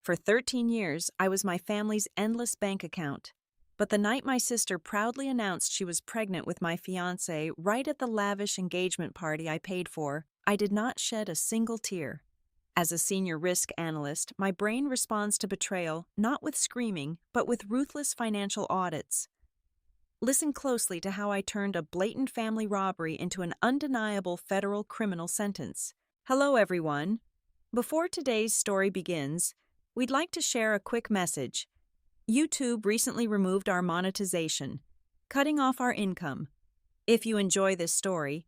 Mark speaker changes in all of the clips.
Speaker 1: For 13 years, I was my family's endless bank account. But the night my sister proudly announced she was pregnant with my fiancé right at the lavish engagement party I paid for, I did not shed a single tear. As a senior risk analyst, my brain responds to betrayal not with screaming, but with ruthless financial audits. Listen closely to how I turned a blatant family robbery into an undeniable federal criminal sentence. Hello, everyone. Before today's story begins, we'd like to share a quick message. YouTube recently removed our monetization, cutting off our income. If you enjoy this story,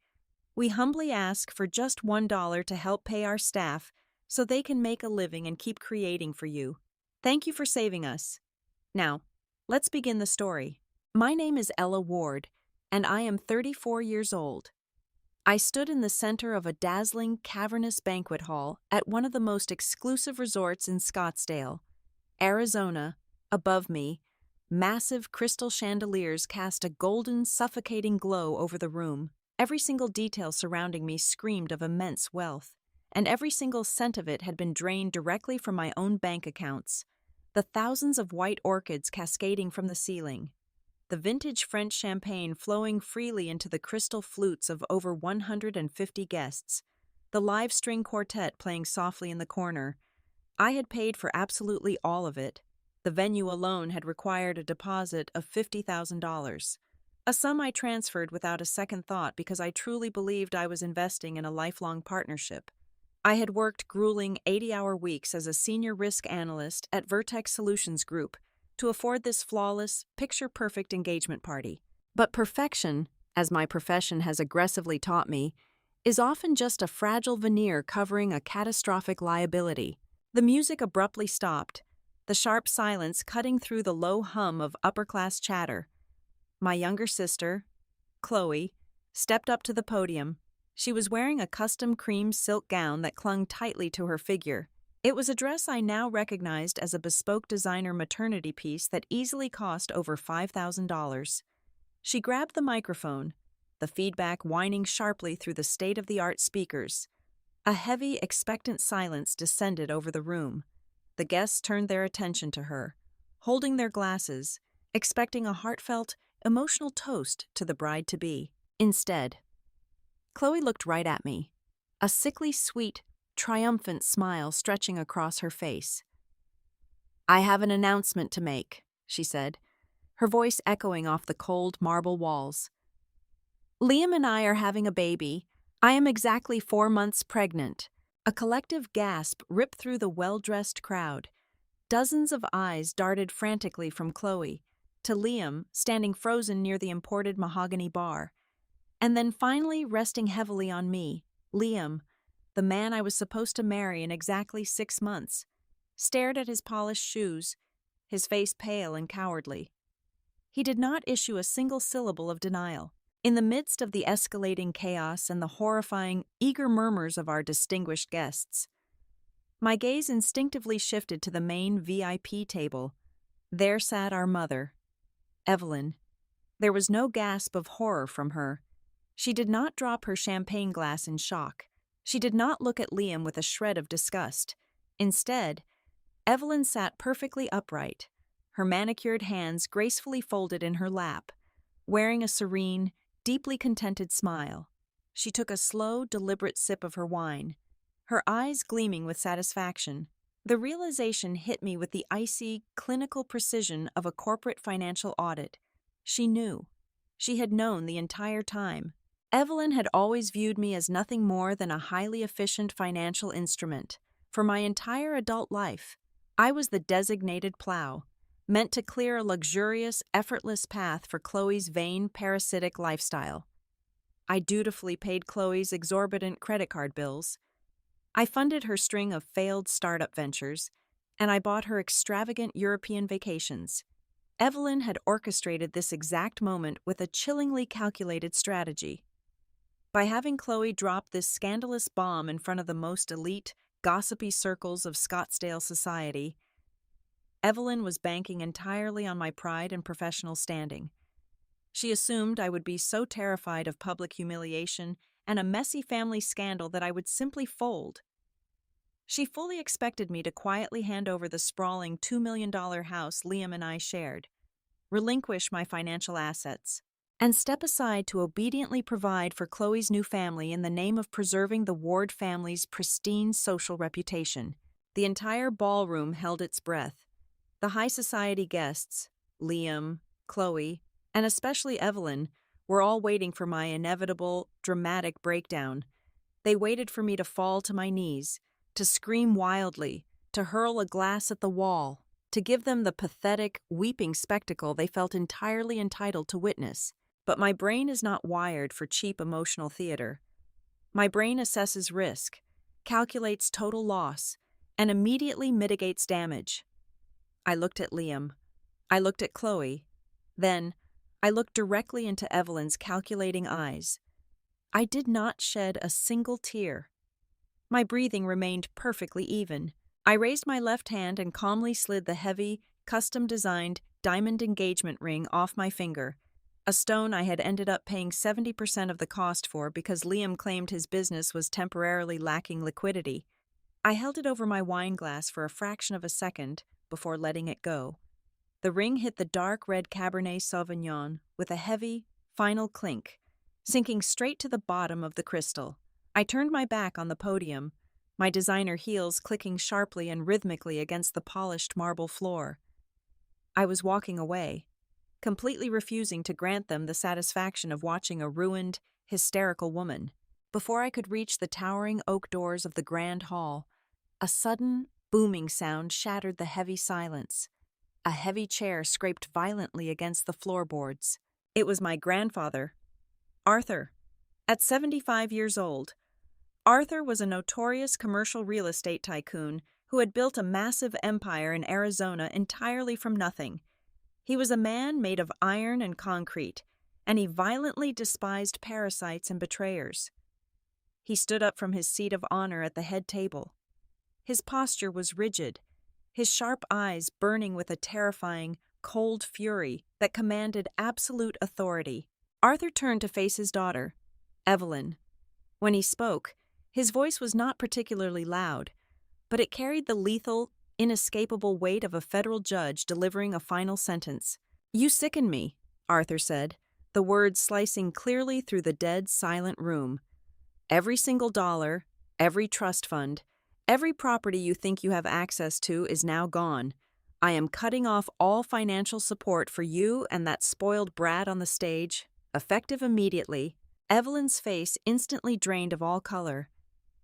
Speaker 1: we humbly ask for just $1 to help pay our staff so they can make a living and keep creating for you. Thank you for saving us. Now, let's begin the story. My name is Ella Ward, and I am 34 years old. I stood in the center of a dazzling, cavernous banquet hall at one of the most exclusive resorts in Scottsdale, Arizona. Above me, massive crystal chandeliers cast a golden, suffocating glow over the room. Every single detail surrounding me screamed of immense wealth, and every single cent of it had been drained directly from my own bank accounts. The thousands of white orchids cascading from the ceiling, the vintage French champagne flowing freely into the crystal flutes of over 150 guests, the live string quartet playing softly in the corner. I had paid for absolutely all of it. The venue alone had required a deposit of $50,000, a sum I transferred without a second thought because I truly believed I was investing in a lifelong partnership. I had worked grueling 80-hour weeks as a senior risk analyst at Vertex Solutions Group to afford this flawless, picture-perfect engagement party. But perfection, as my profession has aggressively taught me, is often just a fragile veneer covering a catastrophic liability. The music abruptly stopped, the sharp silence cutting through the low hum of upper-class chatter. My younger sister, Chloe, stepped up to the podium. She was wearing a custom cream silk gown that clung tightly to her figure. It was a dress I now recognized as a bespoke designer maternity piece that easily cost over $5,000. She grabbed the microphone, the feedback whining sharply through the state-of-the-art speakers. A heavy, expectant silence descended over the room. The guests turned their attention to her, holding their glasses, expecting a heartfelt, emotional toast to the bride-to-be. Instead, Chloe looked right at me, a sickly sweet, triumphant smile stretching across her face. "I have an announcement to make," she said, her voice echoing off the cold marble walls. "Liam and I are having a baby. I am exactly 4 months pregnant." A collective gasp ripped through the well-dressed crowd. Dozens of eyes darted frantically from Chloe to Liam, standing frozen near the imported mahogany bar, and then finally resting heavily on me, Liam, the man I was supposed to marry in exactly 6 months, stared at his polished shoes, his face pale and cowardly. He did not issue a single syllable of denial. In the midst of the escalating chaos and the horrifying, eager murmurs of our distinguished guests, my gaze instinctively shifted to the main VIP table. There sat our mother, Evelyn. There was no gasp of horror from her. She did not drop her champagne glass in shock. She did not look at Liam with a shred of disgust. Instead, Evelyn sat perfectly upright, her manicured hands gracefully folded in her lap, wearing a serene, deeply contented smile. She took a slow, deliberate sip of her wine, her eyes gleaming with satisfaction. The realization hit me with the icy, clinical precision of a corporate financial audit. She knew. She had known the entire time. Evelyn had always viewed me as nothing more than a highly efficient financial instrument. For my entire adult life, I was the designated plow, meant to clear a luxurious, effortless path for Chloe's vain, parasitic lifestyle. I dutifully paid Chloe's exorbitant credit card bills. I funded her string of failed startup ventures, and I bought her extravagant European vacations. Evelyn had orchestrated this exact moment with a chillingly calculated strategy. By having Chloe drop this scandalous bomb in front of the most elite, gossipy circles of Scottsdale society, Evelyn was banking entirely on my pride and professional standing. She assumed I would be so terrified of public humiliation and a messy family scandal that I would simply fold. She fully expected me to quietly hand over the sprawling $2 million house Liam and I shared, relinquish my financial assets, and step aside to obediently provide for Chloe's new family in the name of preserving the Ward family's pristine social reputation. The entire ballroom held its breath. The high society guests, Liam, Chloe, and especially Evelyn, were all waiting for my inevitable, dramatic breakdown. They waited for me to fall to my knees, to scream wildly, to hurl a glass at the wall, to give them the pathetic, weeping spectacle they felt entirely entitled to witness. But my brain is not wired for cheap emotional theater. My brain assesses risk, calculates total loss, and immediately mitigates damage. I looked at Liam. I looked at Chloe. Then, I looked directly into Evelyn's calculating eyes. I did not shed a single tear. My breathing remained perfectly even. I raised my left hand and calmly slid the heavy, custom-designed diamond engagement ring off my finger, a stone I had ended up paying 70% of the cost for because Liam claimed his business was temporarily lacking liquidity. I held it over my wine glass for a fraction of a second before letting it go. The ring hit the dark red Cabernet Sauvignon with a heavy, final clink, sinking straight to the bottom of the crystal. I turned my back on the podium, my designer heels clicking sharply and rhythmically against the polished marble floor. I was walking away, completely refusing to grant them the satisfaction of watching a ruined, hysterical woman. Before I could reach the towering oak doors of the grand hall, a sudden, booming sound shattered the heavy silence. A heavy chair scraped violently against the floorboards. It was my grandfather, Arthur. At 75 years old, Arthur was a notorious commercial real estate tycoon who had built a massive empire in Arizona entirely from nothing. He was a man made of iron and concrete, and he violently despised parasites and betrayers. He stood up from his seat of honor at the head table. His posture was rigid, his sharp eyes burning with a terrifying, cold fury that commanded absolute authority. Arthur turned to face his daughter, Evelyn. When he spoke, his voice was not particularly loud, but it carried the lethal, inescapable weight of a federal judge delivering a final sentence. "You sicken me," Arthur said, the words slicing clearly through the dead, silent room. "Every single dollar, every trust fund, every property you think you have access to is now gone. I am cutting off all financial support for you and that spoiled brat on the stage, effective immediately." Evelyn's face instantly drained of all color.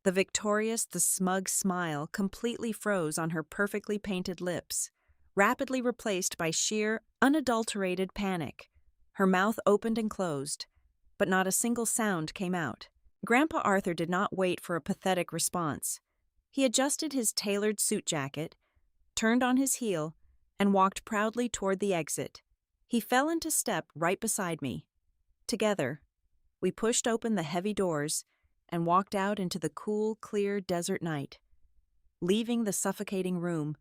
Speaker 1: The victorious, the smug smile completely froze on her perfectly painted lips, rapidly replaced by sheer, unadulterated panic. Her mouth opened and closed, but not a single sound came out. Grandpa Arthur did not wait for a pathetic response. He adjusted his tailored suit jacket, turned on his heel, and walked proudly toward the exit. He fell into step right beside me. Together, we pushed open the heavy doors and walked out into the cool, clear desert night, leaving the suffocating room,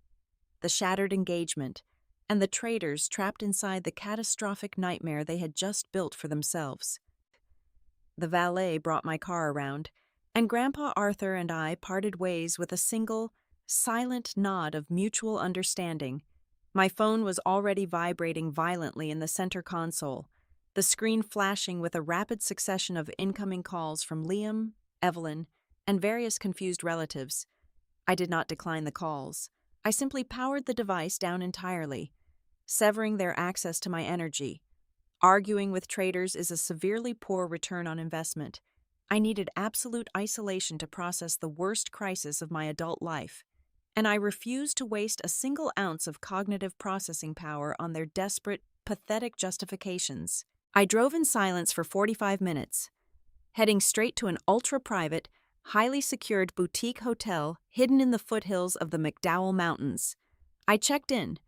Speaker 1: the shattered engagement, and the traders trapped inside the catastrophic nightmare they had just built for themselves. The valet brought my car around, and Grandpa Arthur and I parted ways with a single, silent nod of mutual understanding. My phone was already vibrating violently in the center console, the screen flashing with a rapid succession of incoming calls from Liam, Evelyn, and various confused relatives. I did not decline the calls. I simply powered the device down entirely, severing their access to my energy. Arguing with traders is a severely poor return on investment. I needed absolute isolation to process the worst crisis of my adult life, and I refused to waste a single ounce of cognitive processing power on their desperate, pathetic justifications. I drove in silence for 45 minutes, heading straight to an ultra-private, highly secured boutique hotel hidden in the foothills of the McDowell Mountains. I checked in,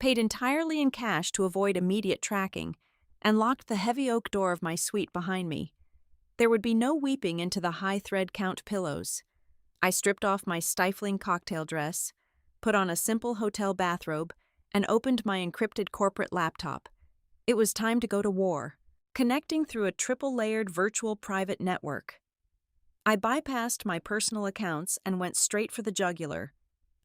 Speaker 1: paid entirely in cash to avoid immediate tracking, and locked the heavy oak door of my suite behind me. There would be no weeping into the high thread count pillows. I stripped off my stifling cocktail dress, put on a simple hotel bathrobe, and opened my encrypted corporate laptop. It was time to go to war, connecting through a triple-layered virtual private network. I bypassed my personal accounts and went straight for the jugular.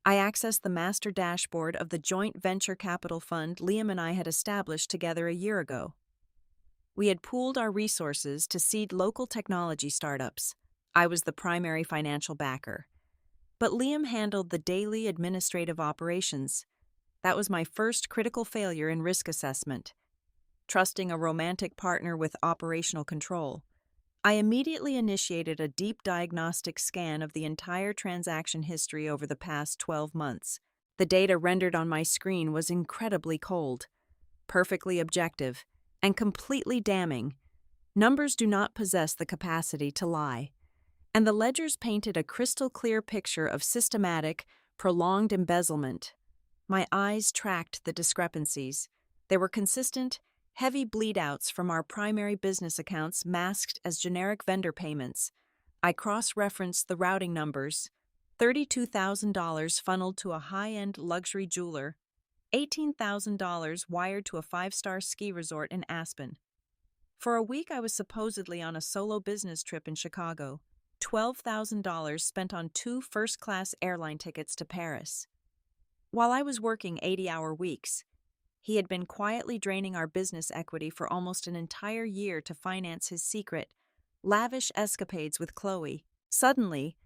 Speaker 1: I accessed the master dashboard of the joint venture capital fund Liam and I had established together a year ago. We had pooled our resources to seed local technology startups. I was the primary financial backer. But Liam handled the daily administrative operations. That was my first critical failure in risk assessment. Trusting a romantic partner with operational control, I immediately initiated a deep diagnostic scan of the entire transaction history over the past 12 months. The data rendered on my screen was incredibly cold, perfectly objective, and completely damning. Numbers do not possess the capacity to lie. And the ledgers painted a crystal-clear picture of systematic, prolonged embezzlement. My eyes tracked the discrepancies. They were consistent, heavy bleedouts from our primary business accounts masked as generic vendor payments. I cross-referenced the routing numbers. $32,000 funneled to a high-end luxury jeweler. $18,000 wired to a five-star ski resort in Aspen. For a week I was supposedly on a solo business trip in Chicago. $12,000 spent on 2 first-class airline tickets to Paris. While I was working 80-hour weeks, he had been quietly draining our business equity for almost an entire year to finance his secret, lavish escapades with Chloe. Suddenly,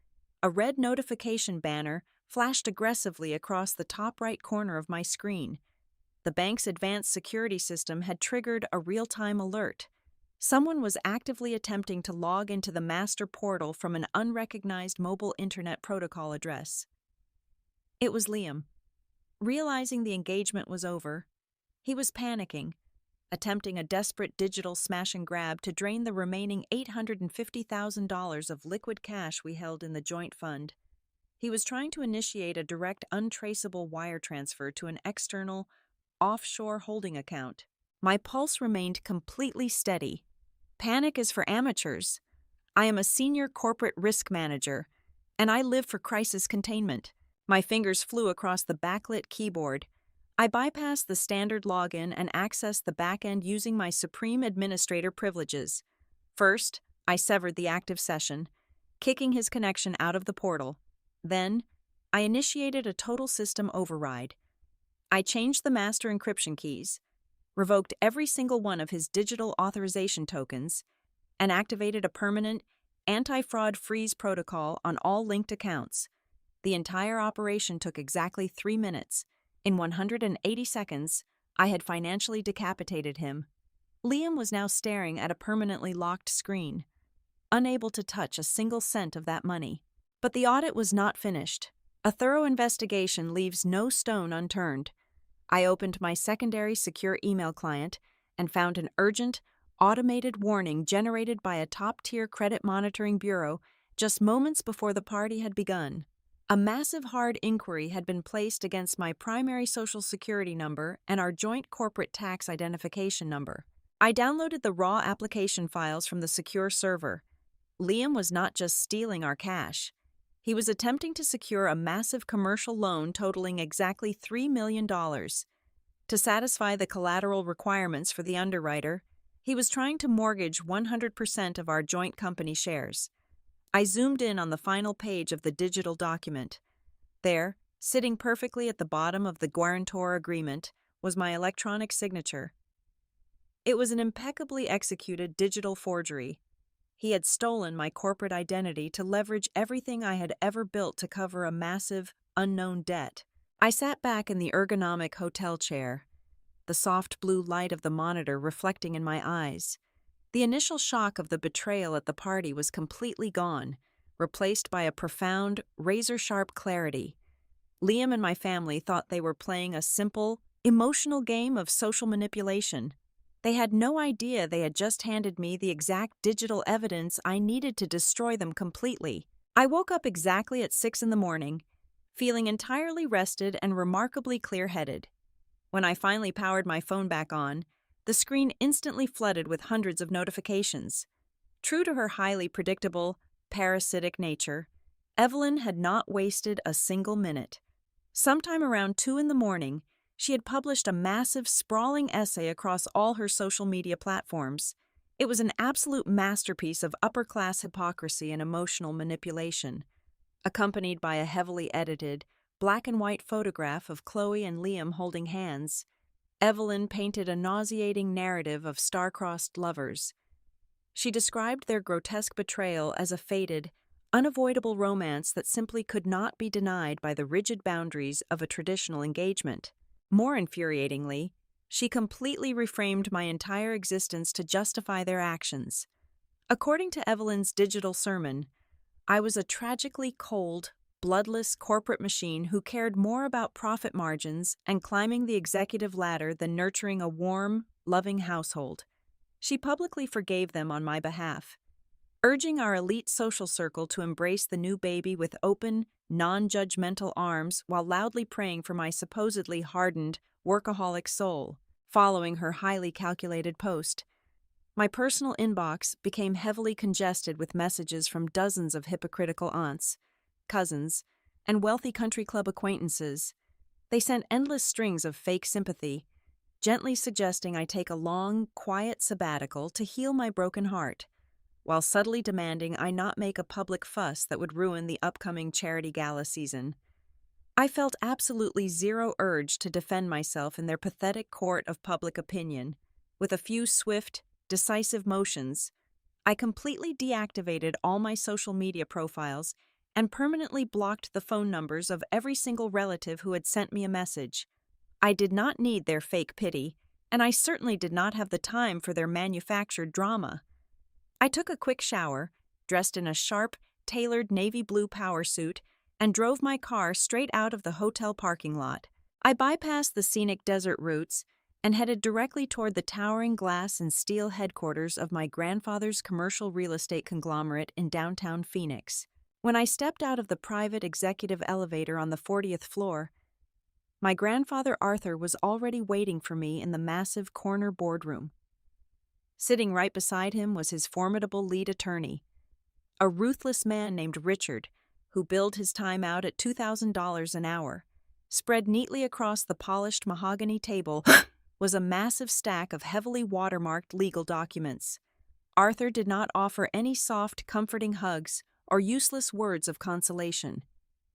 Speaker 1: a red notification banner flashed aggressively across the top right corner of my screen. The bank's advanced security system had triggered a real-time alert. Someone was actively attempting to log into the master portal from an unrecognized mobile internet protocol address. It was Liam. Realizing the engagement was over, he was panicking, attempting a desperate digital smash and grab to drain the remaining $850,000 of liquid cash we held in the joint fund. He was trying to initiate a direct, untraceable wire transfer to an external, offshore holding account. My pulse remained completely steady. Panic is for amateurs. I am a senior corporate risk manager, and I live for crisis containment. My fingers flew across the backlit keyboard. I bypassed the standard login and accessed the backend using my supreme administrator privileges. First, I severed the active session, kicking his connection out of the portal. Then, I initiated a total system override. I changed the master encryption keys, revoked every single one of his digital authorization tokens, and activated a permanent anti-fraud freeze protocol on all linked accounts. The entire operation took exactly 3 minutes. In 180 seconds, I had financially decapitated him. Liam was now staring at a permanently locked screen, unable to touch a single cent of that money. But the audit was not finished. A thorough investigation leaves no stone unturned. I opened my secondary secure email client and found an urgent, automated warning generated by a top-tier credit monitoring bureau just moments before the party had begun. A massive hard inquiry had been placed against my primary social security number and our joint corporate tax identification number. I downloaded the raw application files from the secure server. Liam was not just stealing our cash. He was attempting to secure a massive commercial loan totaling exactly $3 million. To satisfy the collateral requirements for the underwriter, he was trying to mortgage 100% of our joint company shares. I zoomed in on the final page of the digital document. There, sitting perfectly at the bottom of the guarantor agreement, was my electronic signature. It was an impeccably executed digital forgery. He had stolen my corporate identity to leverage everything I had ever built to cover a massive, unknown debt. I sat back in the ergonomic hotel chair, the soft blue light of the monitor reflecting in my eyes. The initial shock of the betrayal at the party was completely gone, replaced by a profound, razor-sharp clarity. Liam and my family thought they were playing a simple, emotional game of social manipulation. They had no idea they had just handed me the exact digital evidence I needed to destroy them completely. I woke up exactly at 6 a.m, feeling entirely rested and remarkably clear-headed. When I finally powered my phone back on, the screen instantly flooded with hundreds of notifications. True to her highly predictable, parasitic nature, Evelyn had not wasted a single minute. Sometime around 2 a.m, she had published a massive, sprawling essay across all her social media platforms. It was an absolute masterpiece of upper-class hypocrisy and emotional manipulation, accompanied by a heavily edited, black-and-white photograph of Chloe and Liam holding hands. Evelyn painted a nauseating narrative of star-crossed lovers. She described their grotesque betrayal as a fated, unavoidable romance that simply could not be denied by the rigid boundaries of a traditional engagement. More infuriatingly, she completely reframed my entire existence to justify their actions. According to Evelyn's digital sermon, I was a tragically cold, bloodless corporate machine who cared more about profit margins and climbing the executive ladder than nurturing a warm, loving household. She publicly forgave them on my behalf, urging our elite social circle to embrace the new baby with open, non-judgmental arms while loudly praying for my supposedly hardened, workaholic soul. Following her highly calculated post, my personal inbox became heavily congested with messages from dozens of hypocritical aunts, cousins, and wealthy country club acquaintances. They sent endless strings of fake sympathy, gently suggesting I take a long, quiet sabbatical to heal my broken heart, while subtly demanding I not make a public fuss that would ruin the upcoming charity gala season. I felt absolutely zero urge to defend myself in their pathetic court of public opinion. With a few swift, decisive motions, I completely deactivated all my social media profiles and permanently blocked the phone numbers of every single relative who had sent me a message. I did not need their fake pity, and I certainly did not have the time for their manufactured drama. I took a quick shower, dressed in a sharp, tailored navy blue power suit, and drove my car straight out of the hotel parking lot. I bypassed the scenic desert routes and headed directly toward the towering glass and steel headquarters of my grandfather's commercial real estate conglomerate in downtown Phoenix. When I stepped out of the private executive elevator on the 40th floor, my grandfather Arthur was already waiting for me in the massive corner boardroom. Sitting right beside him was his formidable lead attorney, a ruthless man named Richard, who billed his time out at $2,000 an hour. Spread neatly across the polished mahogany table was a massive stack of heavily watermarked legal documents. Arthur did not offer any soft, comforting hugs or useless words of consolation.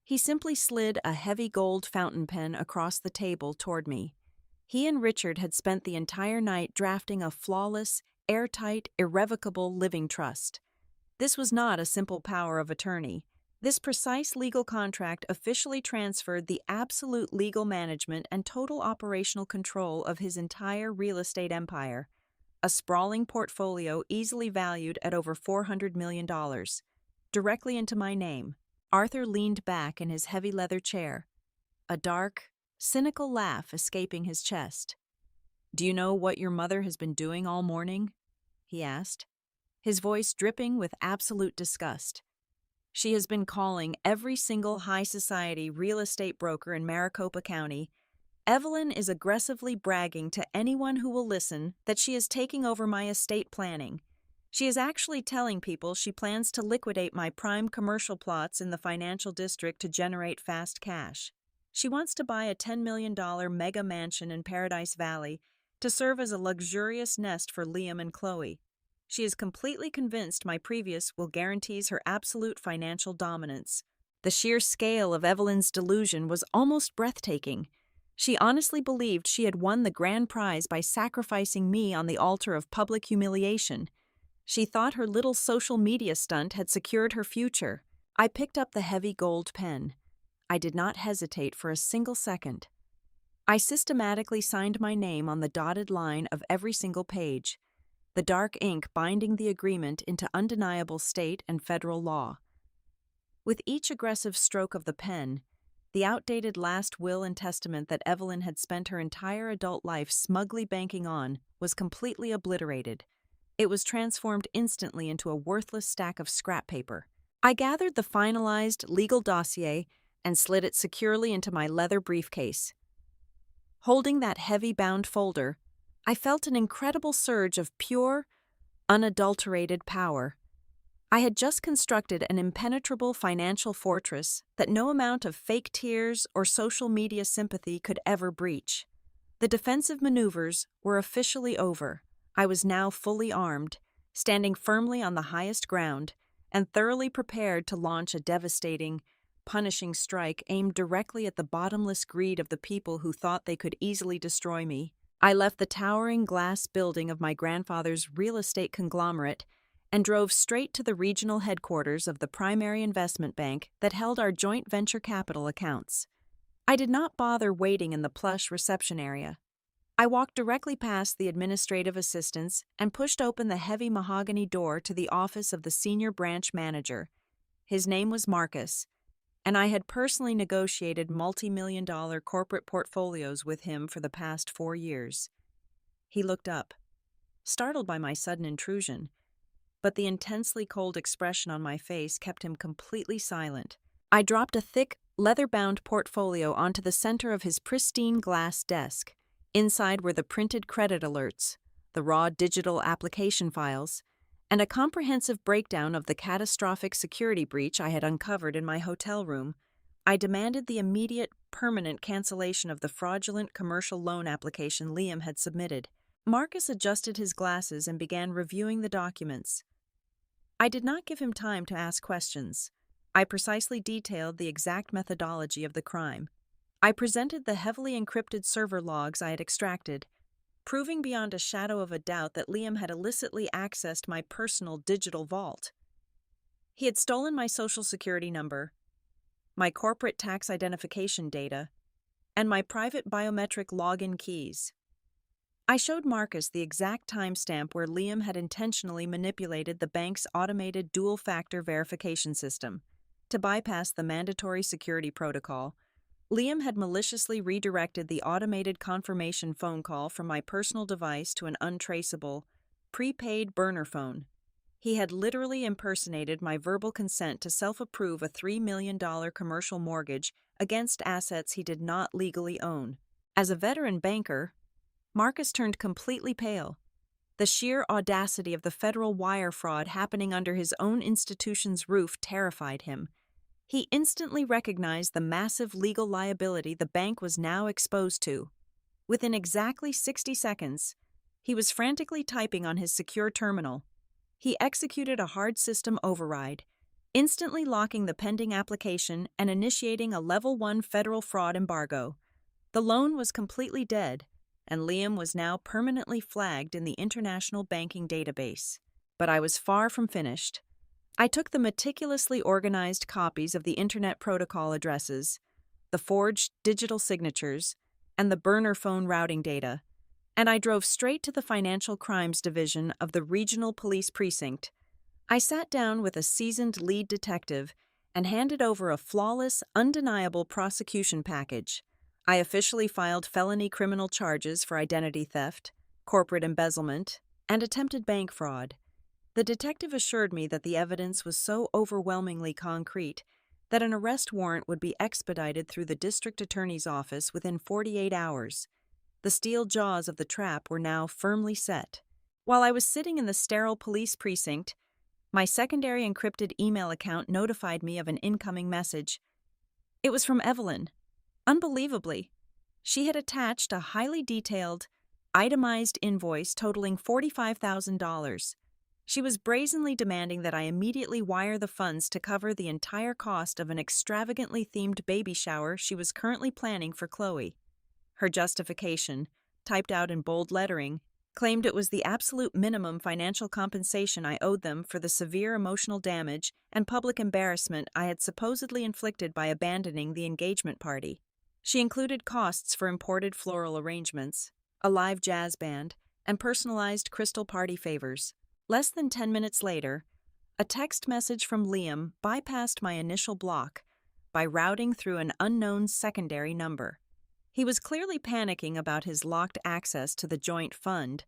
Speaker 1: He simply slid a heavy gold fountain pen across the table toward me. He and Richard had spent the entire night drafting a flawless, airtight, irrevocable living trust. This was not a simple power of attorney. This precise legal contract officially transferred the absolute legal management and total operational control of his entire real estate empire, a sprawling portfolio easily valued at over $400 million, directly into my name. Arthur leaned back in his heavy leather chair, a dark, cynical laugh escaping his chest. "Do you know what your mother has been doing all morning?" he asked, his voice dripping with absolute disgust. "She has been calling every single high society real estate broker in Maricopa County. Evelyn is aggressively bragging to anyone who will listen that she is taking over my estate planning. She is actually telling people she plans to liquidate my prime commercial plots in the financial district to generate fast cash. She wants to buy a $10 million mega mansion in Paradise Valley to serve as a luxurious nest for Liam and Chloe. She is completely convinced my previous will guarantees her absolute financial dominance." The sheer scale of Evelyn's delusion was almost breathtaking. She honestly believed she had won the grand prize by sacrificing me on the altar of public humiliation. She thought her little social media stunt had secured her future. I picked up the heavy gold pen. I did not hesitate for a single second. I systematically signed my name on the dotted line of every single page, the dark ink binding the agreement into undeniable state and federal law. With each aggressive stroke of the pen, the outdated last will and testament that Evelyn had spent her entire adult life smugly banking on was completely obliterated. It was transformed instantly into a worthless stack of scrap paper. I gathered the finalized legal dossier and slid it securely into my leather briefcase. Holding that heavy-bound folder, I felt an incredible surge of pure, unadulterated power. I had just constructed an impenetrable financial fortress that no amount of fake tears or social media sympathy could ever breach. The defensive maneuvers were officially over. I was now fully armed, standing firmly on the highest ground and thoroughly prepared to launch a devastating, punishing strike aimed directly at the bottomless greed of the people who thought they could easily destroy me. I left the towering glass building of my grandfather's real estate conglomerate and drove straight to the regional headquarters of the primary investment bank that held our joint venture capital accounts. I did not bother waiting in the plush reception area. I walked directly past the administrative assistants and pushed open the heavy mahogany door to the office of the senior branch manager. His name was Marcus, and I had personally negotiated multi-million-dollar corporate portfolios with him for the past 4 years. He looked up, startled by my sudden intrusion, but the intensely cold expression on my face kept him completely silent. I dropped a thick, leather-bound portfolio onto the center of his pristine glass desk. Inside were the printed credit alerts, the raw digital application files, and a comprehensive breakdown of the catastrophic security breach I had uncovered in my hotel room. I demanded the immediate, permanent cancellation of the fraudulent commercial loan application Liam had submitted. Marcus adjusted his glasses and began reviewing the documents. I did not give him time to ask questions. I precisely detailed the exact methodology of the crime. I presented the heavily encrypted server logs I had extracted, proving beyond a shadow of a doubt that Liam had illicitly accessed my personal digital vault. He had stolen my social security number, my corporate tax identification data, and my private biometric login keys. I showed Marcus the exact timestamp where Liam had intentionally manipulated the bank's automated dual-factor verification system. To bypass the mandatory security protocol, Liam had maliciously redirected the automated confirmation phone call from my personal device to an untraceable, prepaid burner phone. He had literally impersonated my verbal consent to self-approve a $3 million commercial mortgage against assets he did not legally own. As a veteran banker, Marcus turned completely pale. The sheer audacity of the federal wire fraud happening under his own institution's roof terrified him. He instantly recognized the massive legal liability the bank was now exposed to. Within exactly 60 seconds, he was frantically typing on his secure terminal. He executed a hard system override, instantly locking the pending application and initiating a Level 1 federal fraud embargo. The loan was completely dead, and Liam was now permanently flagged in the international banking database. But I was far from finished. I took the meticulously organized copies of the Internet Protocol addresses, the forged digital signatures, and the burner phone routing data, and I drove straight to the Financial Crimes Division of the Regional Police Precinct. I sat down with a seasoned lead detective and handed over a flawless, undeniable prosecution package. I officially filed felony criminal charges for identity theft, corporate embezzlement, and attempted bank fraud. The detective assured me that the evidence was so overwhelmingly concrete that an arrest warrant would be expedited through the district attorney's office within 48 hours. The steel jaws of the trap were now firmly set. While I was sitting in the sterile police precinct, my secondary encrypted email account notified me of an incoming message. It was from Evelyn. Unbelievably, she had attached a highly detailed, itemized invoice totaling $45,000. She was brazenly demanding that I immediately wire the funds to cover the entire cost of an extravagantly themed baby shower she was currently planning for Chloe. Her justification, typed out in bold lettering, claimed it was the absolute minimum financial compensation I owed them for the severe emotional damage and public embarrassment I had supposedly inflicted by abandoning the engagement party. She included costs for imported floral arrangements, a live jazz band, and personalized crystal party favors. Less than 10 minutes later, a text message from Liam bypassed my initial block by routing through an unknown secondary number. He was clearly panicking about his locked access to the joint fund,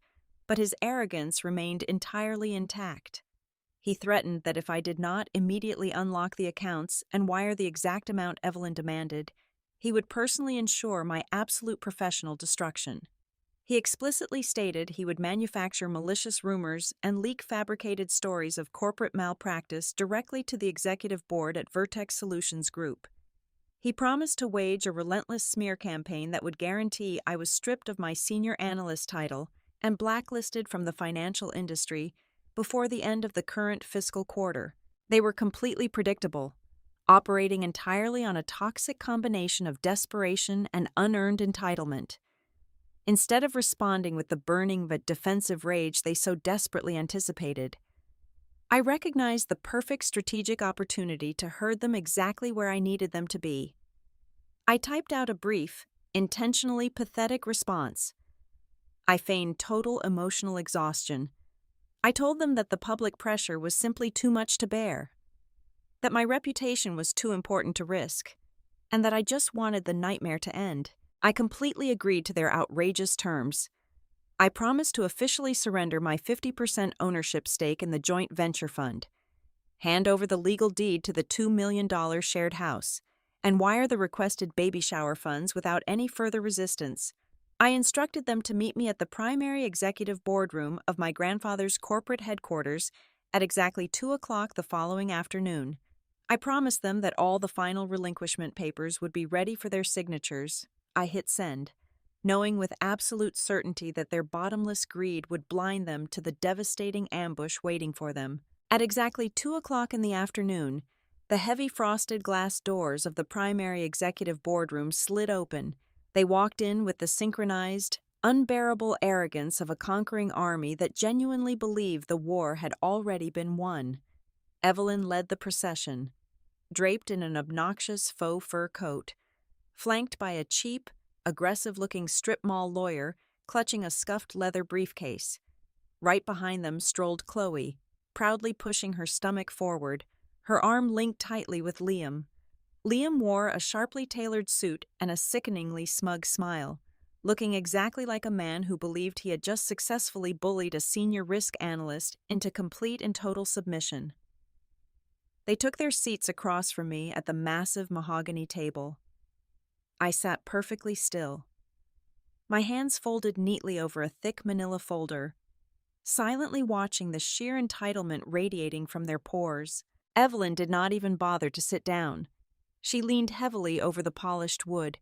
Speaker 1: but his arrogance remained entirely intact. He threatened that if I did not immediately unlock the accounts and wire the exact amount Evelyn demanded, he would personally ensure my absolute professional destruction. He explicitly stated he would manufacture malicious rumors and leak fabricated stories of corporate malpractice directly to the executive board at Vertex Solutions Group. He promised to wage a relentless smear campaign that would guarantee I was stripped of my senior analyst title and blacklisted from the financial industry before the end of the current fiscal quarter. They were completely predictable, operating entirely on a toxic combination of desperation and unearned entitlement. Instead of responding with the burning but defensive rage they so desperately anticipated, I recognized the perfect strategic opportunity to herd them exactly where I needed them to be. I typed out a brief, intentionally pathetic response. I feigned total emotional exhaustion. I told them that the public pressure was simply too much to bear, that my reputation was too important to risk, and that I just wanted the nightmare to end. I completely agreed to their outrageous terms. I promised to officially surrender my 50% ownership stake in the joint venture fund, hand over the legal deed to the $2 million shared house, and wire the requested baby shower funds without any further resistance. I instructed them to meet me at the primary executive boardroom of my grandfather's corporate headquarters at exactly 2 o'clock the following afternoon. I promised them that all the final relinquishment papers would be ready for their signatures. I hit send, knowing with absolute certainty that their bottomless greed would blind them to the devastating ambush waiting for them. At exactly 2 o'clock in the afternoon, the heavy frosted glass doors of the primary executive boardroom slid open. They walked in with the synchronized, unbearable arrogance of a conquering army that genuinely believed the war had already been won. Evelyn led the procession, draped in an obnoxious faux fur coat, flanked by a cheap, aggressive-looking strip mall lawyer clutching a scuffed leather briefcase. Right behind them strolled Chloe, proudly pushing her stomach forward, her arm linked tightly with Liam. Liam wore a sharply tailored suit and a sickeningly smug smile, looking exactly like a man who believed he had just successfully bullied a senior risk analyst into complete and total submission. They took their seats across from me at the massive mahogany table. I sat perfectly still, my hands folded neatly over a thick manila folder, silently watching the sheer entitlement radiating from their pores. Evelyn did not even bother to sit down. She leaned heavily over the polished wood,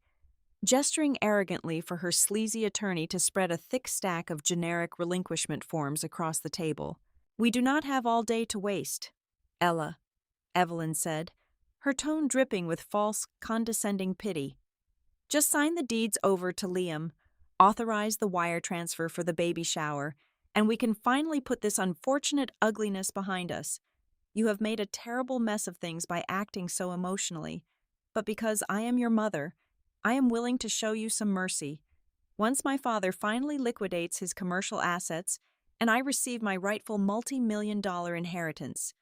Speaker 1: gesturing arrogantly for her sleazy attorney to spread a thick stack of generic relinquishment forms across the table. "We do not have all day to waste, Ella," Evelyn said, her tone dripping with false, condescending pity. "Just sign the deeds over to Liam, authorize the wire transfer for the baby shower, and we can finally put this unfortunate ugliness behind us. You have made a terrible mess of things by acting so emotionally, but because I am your mother, I am willing to show you some mercy. Once my father finally liquidates his commercial assets and I receive my rightful multi-million-dollar inheritance,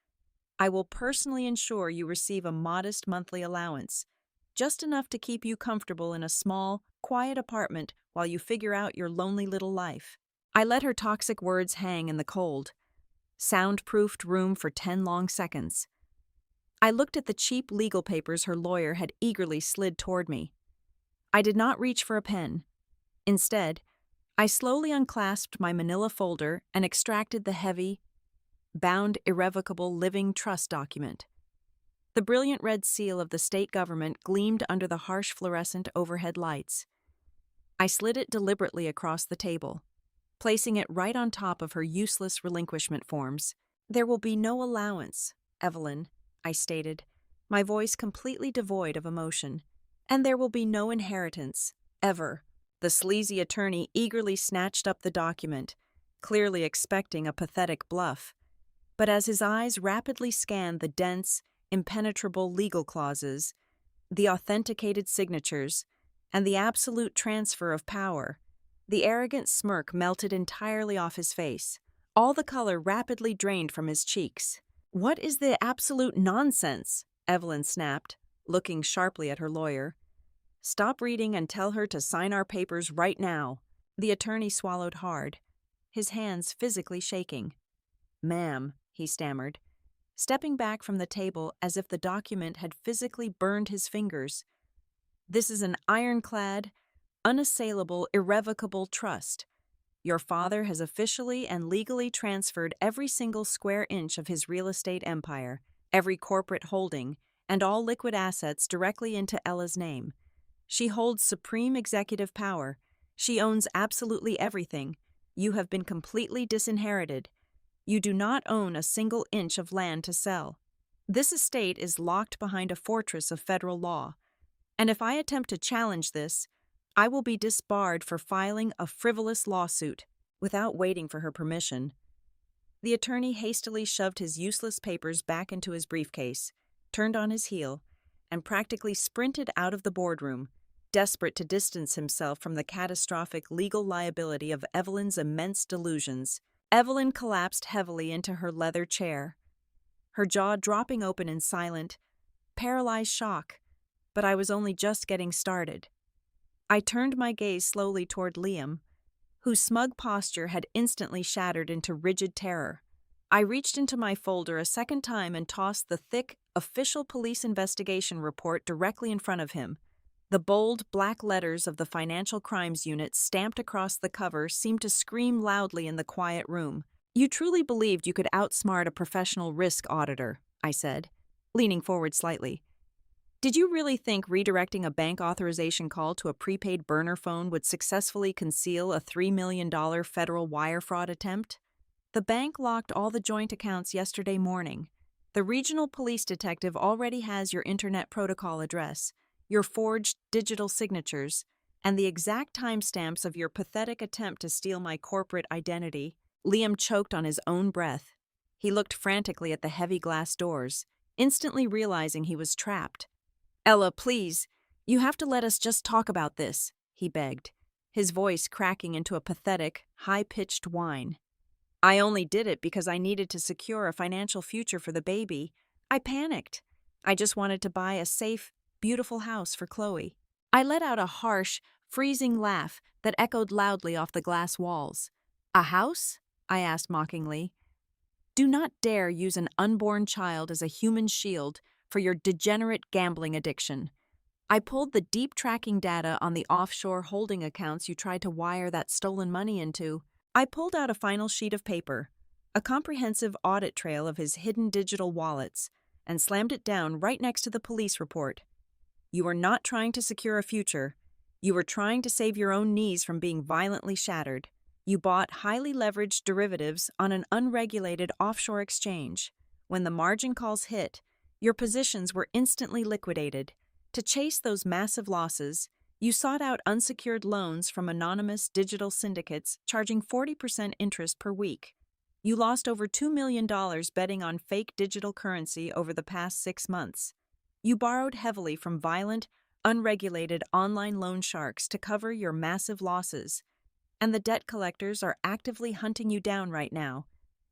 Speaker 1: I will personally ensure you receive a modest monthly allowance, just enough to keep you comfortable in a small, quiet apartment while you figure out your lonely little life." I let her toxic words hang in the cold, soundproofed room for 10 long seconds. I looked at the cheap legal papers her lawyer had eagerly slid toward me. I did not reach for a pen. Instead, I slowly unclasped my manila folder and extracted the heavy, bound irrevocable living trust document. The brilliant red seal of the state government gleamed under the harsh fluorescent overhead lights. I slid it deliberately across the table, placing it right on top of her useless relinquishment forms. "There will be no allowance, Evelyn," I stated, my voice completely devoid of emotion. "And there will be no inheritance, ever." The sleazy attorney eagerly snatched up the document, clearly expecting a pathetic bluff. But as his eyes rapidly scanned the dense, impenetrable legal clauses, the authenticated signatures, and the absolute transfer of power, the arrogant smirk melted entirely off his face. All the color rapidly drained from his cheeks. "What is the absolute nonsense?" Evelyn snapped, looking sharply at her lawyer. "Stop reading and tell her to sign our papers right now." The attorney swallowed hard, his hands physically shaking. "Ma'am," he stammered, stepping back from the table as if the document had physically burned his fingers. "This is an ironclad, unassailable, irrevocable trust. Your father has officially and legally transferred every single square inch of his real estate empire, every corporate holding, and all liquid assets directly into Ella's name. She holds supreme executive power. She owns absolutely everything. You have been completely disinherited. You do not own a single inch of land to sell. This estate is locked behind a fortress of federal law, and if I attempt to challenge this, I will be disbarred for filing a frivolous lawsuit without waiting for her permission. The attorney hastily shoved his useless papers back into his briefcase, turned on his heel, and practically sprinted out of the boardroom, desperate to distance himself from the catastrophic legal liability of Evelyn's immense delusions. Evelyn collapsed heavily into her leather chair, her jaw dropping open in silent, paralyzed shock, but I was only just getting started. I turned my gaze slowly toward Liam, whose smug posture had instantly shattered into rigid terror. I reached into my folder a second time and tossed the thick, official police investigation report directly in front of him. The bold, black letters of the Financial Crimes Unit stamped across the cover seemed to scream loudly in the quiet room. "You truly believed you could outsmart a professional risk auditor," I said, leaning forward slightly. "Did you really think redirecting a bank authorization call to a prepaid burner phone would successfully conceal a $3 million federal wire fraud attempt? The bank locked all the joint accounts yesterday morning. The regional police detective already has your internet protocol address, your forged digital signatures, and the exact timestamps of your pathetic attempt to steal my corporate identity." Liam choked on his own breath. He looked frantically at the heavy glass doors, instantly realizing he was trapped. "Ella, please, you have to let us just talk about this," he begged, his voice cracking into a pathetic, high-pitched whine. "I only did it because I needed to secure a financial future for the baby. I panicked. I just wanted to buy a safe, beautiful house for Chloe." I let out a harsh, freezing laugh that echoed loudly off the glass walls. "A house?" I asked mockingly. "Do not dare use an unborn child as a human shield for your degenerate gambling addiction." I pulled the deep tracking data on the offshore holding accounts you tried to wire that stolen money into. I pulled out a final sheet of paper, a comprehensive audit trail of his hidden digital wallets, and slammed it down right next to the police report. "You were not trying to secure a future. You were trying to save your own knees from being violently shattered. You bought highly leveraged derivatives on an unregulated offshore exchange. When the margin calls hit, your positions were instantly liquidated. To chase those massive losses, you sought out unsecured loans from anonymous digital syndicates charging 40% interest per week. You lost over $2 million betting on fake digital currency over the past 6 months. You borrowed heavily from violent, unregulated online loan sharks to cover your massive losses. And the debt collectors are actively hunting you down right now.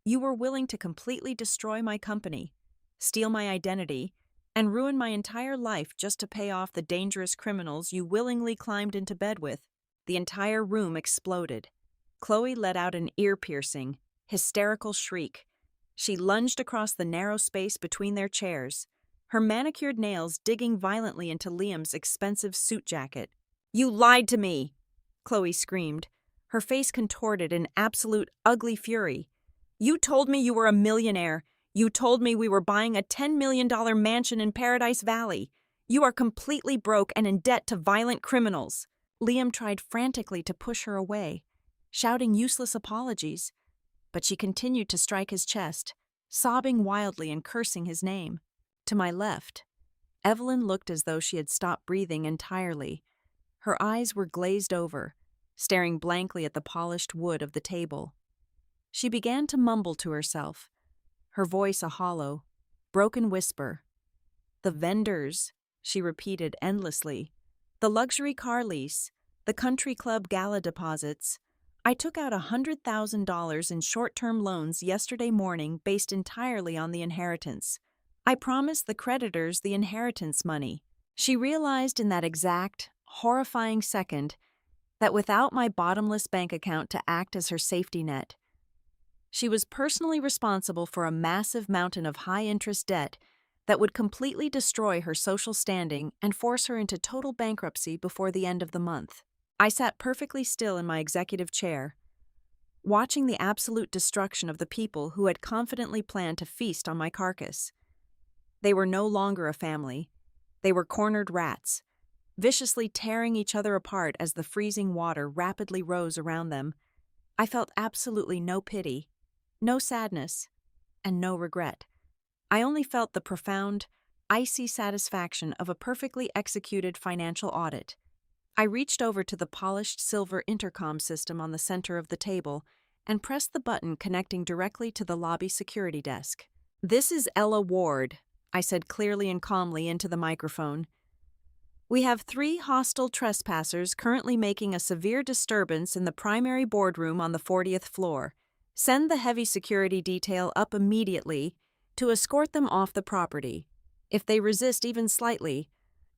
Speaker 1: You were willing to completely destroy my company, steal my identity, and ruin my entire life just to pay off the dangerous criminals you willingly climbed into bed with." The entire room exploded. Chloe let out an ear-piercing, hysterical shriek. She lunged across the narrow space between their chairs, her manicured nails digging violently into Liam's expensive suit jacket. "You lied to me!" Chloe screamed, her face contorted in absolute ugly fury. "You told me you were a millionaire. You told me we were buying a $10 million mansion in Paradise Valley. You are completely broke and in debt to violent criminals." Liam tried frantically to push her away, shouting useless apologies, but she continued to strike his chest, sobbing wildly and cursing his name. To my left, Evelyn looked as though she had stopped breathing entirely. Her eyes were glazed over, staring blankly at the polished wood of the table. She began to mumble to herself, her voice a hollow, broken whisper. "The vendors," she repeated endlessly. "The luxury car lease, the country club gala deposits. I took out $100,000 in short-term loans yesterday morning based entirely on the inheritance. I promised the creditors the inheritance money." She realized in that exact, horrifying second that without my bottomless bank account to act as her safety net, she was personally responsible for a massive mountain of high-interest debt that would completely destroy her social standing and force her into total bankruptcy before the end of the month. I sat perfectly still in my executive chair, watching the absolute destruction of the people who had confidently planned to feast on my carcass. They were no longer a family. They were cornered rats, viciously tearing each other apart as the freezing water rapidly rose around them. I felt absolutely no pity, No sadness, and no regret. I only felt the profound, icy satisfaction of a perfectly executed financial audit. I reached over to the polished silver intercom system on the center of the table and pressed the button connecting directly to the lobby security desk. "This is Ella Ward," I said clearly and calmly into the microphone. "We have 3 hostile trespassers currently making a severe disturbance in the primary boardroom on the 40th floor. Send the heavy security detail up immediately to escort them off the property. If they resist even slightly,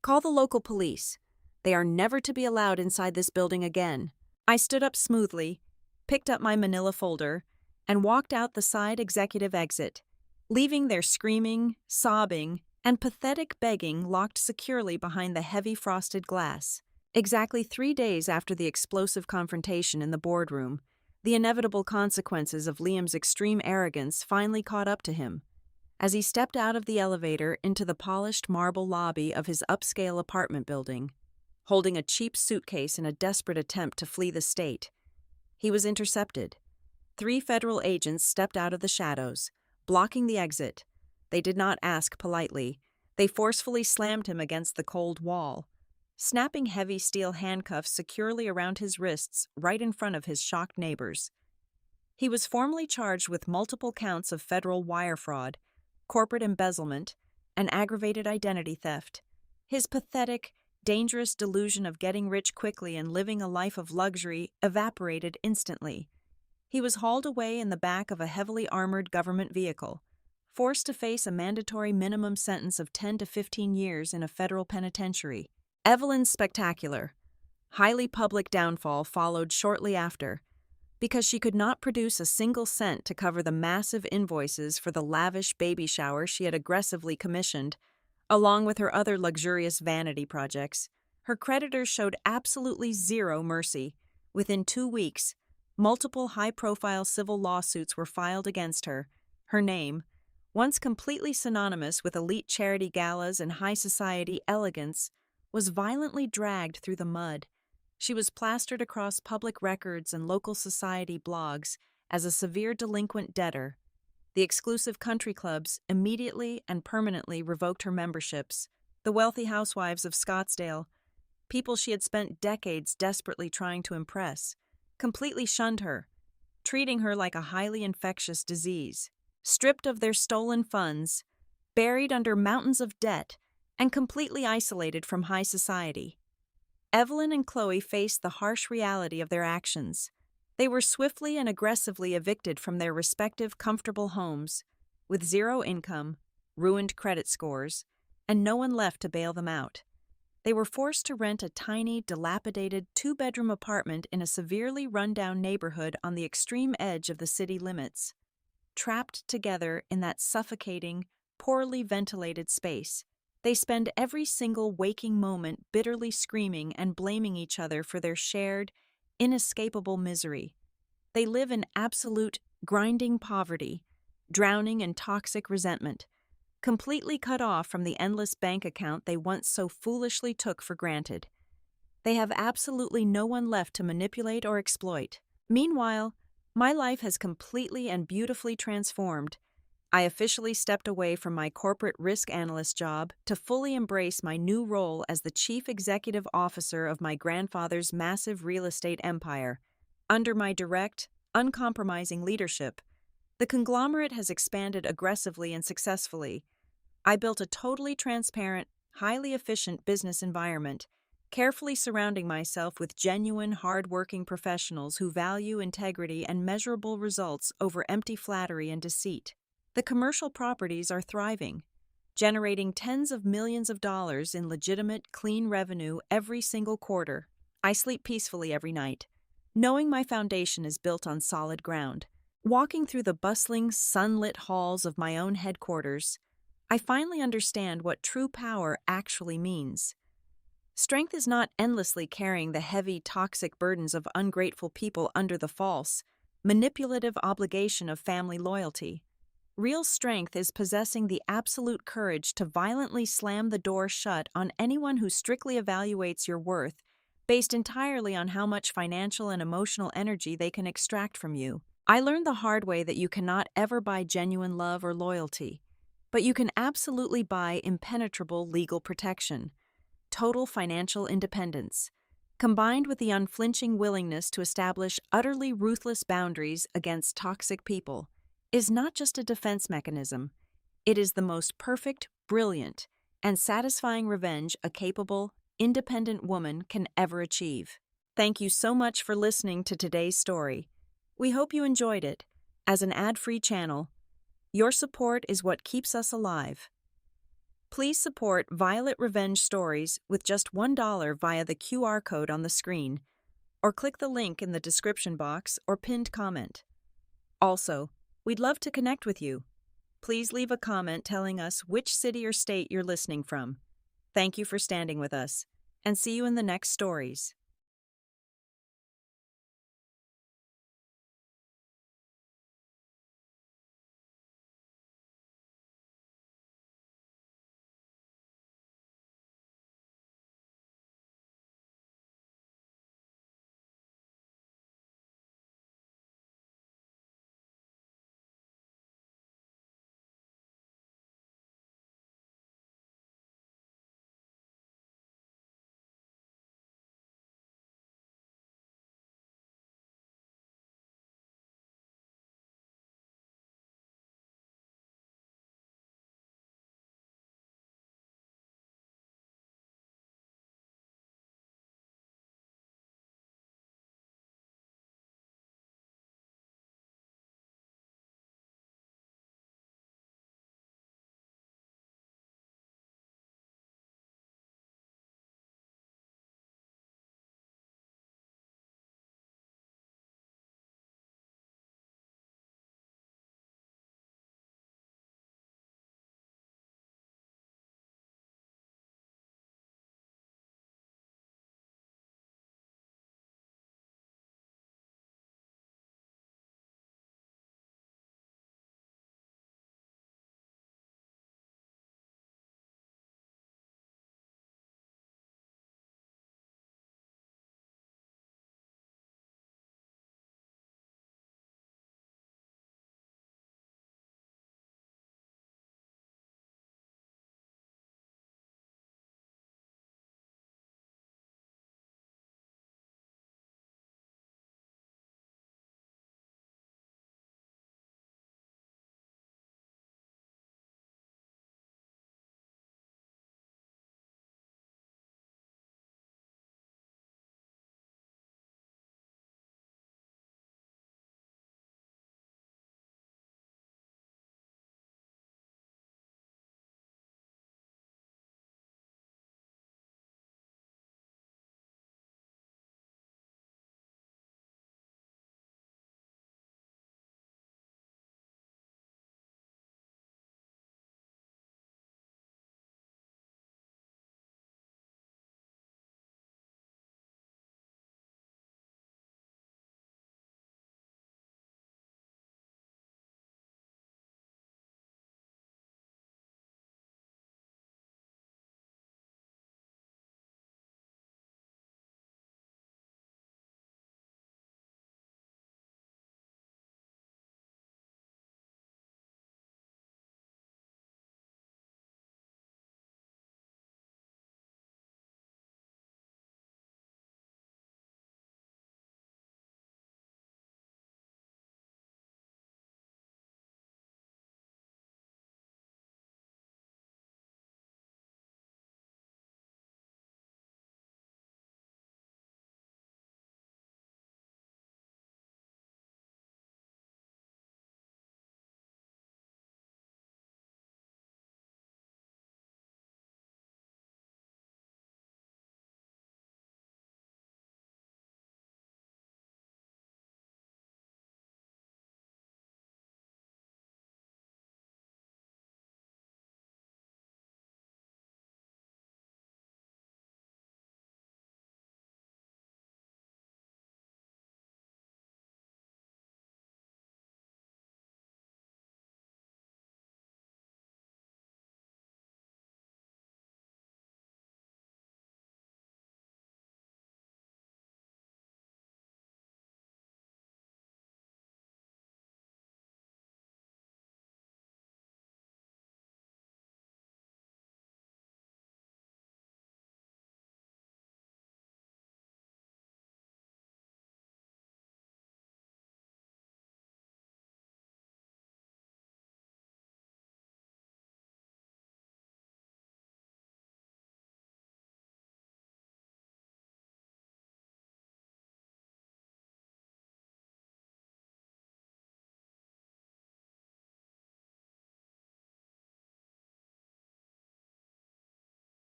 Speaker 1: call the local police. They are never to be allowed inside this building again." I stood up smoothly, picked up my manila folder, and walked out the side executive exit, leaving their screaming, sobbing, and pathetic begging locked securely behind the heavy frosted glass. Exactly 3 days after the explosive confrontation in the boardroom, the inevitable consequences of Liam's extreme arrogance finally caught up to him. As he stepped out of the elevator into the polished marble lobby of his upscale apartment building, holding a cheap suitcase in a desperate attempt to flee the state, he was intercepted. 3 federal agents stepped out of the shadows, blocking the exit. They did not ask politely. They forcefully slammed him against the cold wall, snapping heavy steel handcuffs securely around his wrists right in front of his shocked neighbors. He was formally charged with multiple counts of federal wire fraud, corporate embezzlement, and aggravated identity theft. His pathetic, dangerous delusion of getting rich quickly and living a life of luxury evaporated instantly. He was hauled away in the back of a heavily armored government vehicle, forced to face a mandatory minimum sentence of 10 to 15 years in a federal penitentiary. Evelyn's spectacular, highly public downfall followed shortly after, because she could not produce a single cent to cover the massive invoices for the lavish baby shower she had aggressively commissioned, along with her other luxurious vanity projects. Her creditors showed absolutely zero mercy. Within 2 weeks, multiple high-profile civil lawsuits were filed against her. Her name, once completely synonymous with elite charity galas and high society elegance, was violently dragged through the mud. She was plastered across public records and local society blogs as a severe delinquent debtor. The exclusive country clubs immediately and permanently revoked her memberships. The wealthy housewives of Scottsdale, people she had spent decades desperately trying to impress, completely shunned her, treating her like a highly infectious disease. Stripped of their stolen funds, buried under mountains of debt, and completely isolated from high society, Evelyn and Chloe faced the harsh reality of their actions. They were swiftly and aggressively evicted from their respective comfortable homes, with zero income, ruined credit scores, and no one left to bail them out. They were forced to rent a tiny, dilapidated 2-bedroom apartment in a severely run-down neighborhood on the extreme edge of the city limits. Trapped together in that suffocating, poorly ventilated space, they spend every single waking moment bitterly screaming and blaming each other for their shared, inescapable misery. They live in absolute, grinding poverty, drowning in toxic resentment, completely cut off from the endless bank account they once so foolishly took for granted. They have absolutely no one left to manipulate or exploit. Meanwhile, my life has completely and beautifully transformed. I officially stepped away from my corporate risk analyst job to fully embrace my new role as the chief executive officer of my grandfather's massive real estate empire. Under my direct, uncompromising leadership, the conglomerate has expanded aggressively and successfully. I built a totally transparent, highly efficient business environment, carefully surrounding myself with genuine, hard-working professionals who value integrity and measurable results over empty flattery and deceit. The commercial properties are thriving, generating tens of millions of dollars in legitimate, clean revenue every single quarter. I sleep peacefully every night, knowing my foundation is built on solid ground. Walking through the bustling, sunlit halls of my own headquarters, I finally understand what true power actually means. Strength is not endlessly carrying the heavy, toxic burdens of ungrateful people under the false, manipulative obligation of family loyalty. Real strength is possessing the absolute courage to violently slam the door shut on anyone who strictly evaluates your worth based entirely on how much financial and emotional energy they can extract from you. I learned the hard way that you cannot ever buy genuine love or loyalty, but you can absolutely buy impenetrable legal protection, total financial independence, combined with the unflinching willingness to establish utterly ruthless boundaries against toxic people, is not just a defense mechanism. It is the most perfect, brilliant, and satisfying revenge a capable, independent woman can ever achieve. Thank you so much for listening to today's story. We hope you enjoyed it. As an ad-free channel, your support is what keeps us alive. Please support Violet Revenge Stories with just $1 via the QR code on the screen, or click the link in the description box or pinned comment. Also, we'd love to connect with you. Please leave a comment telling us which city or state you're listening from. Thank you for standing with us, and see you in the next stories.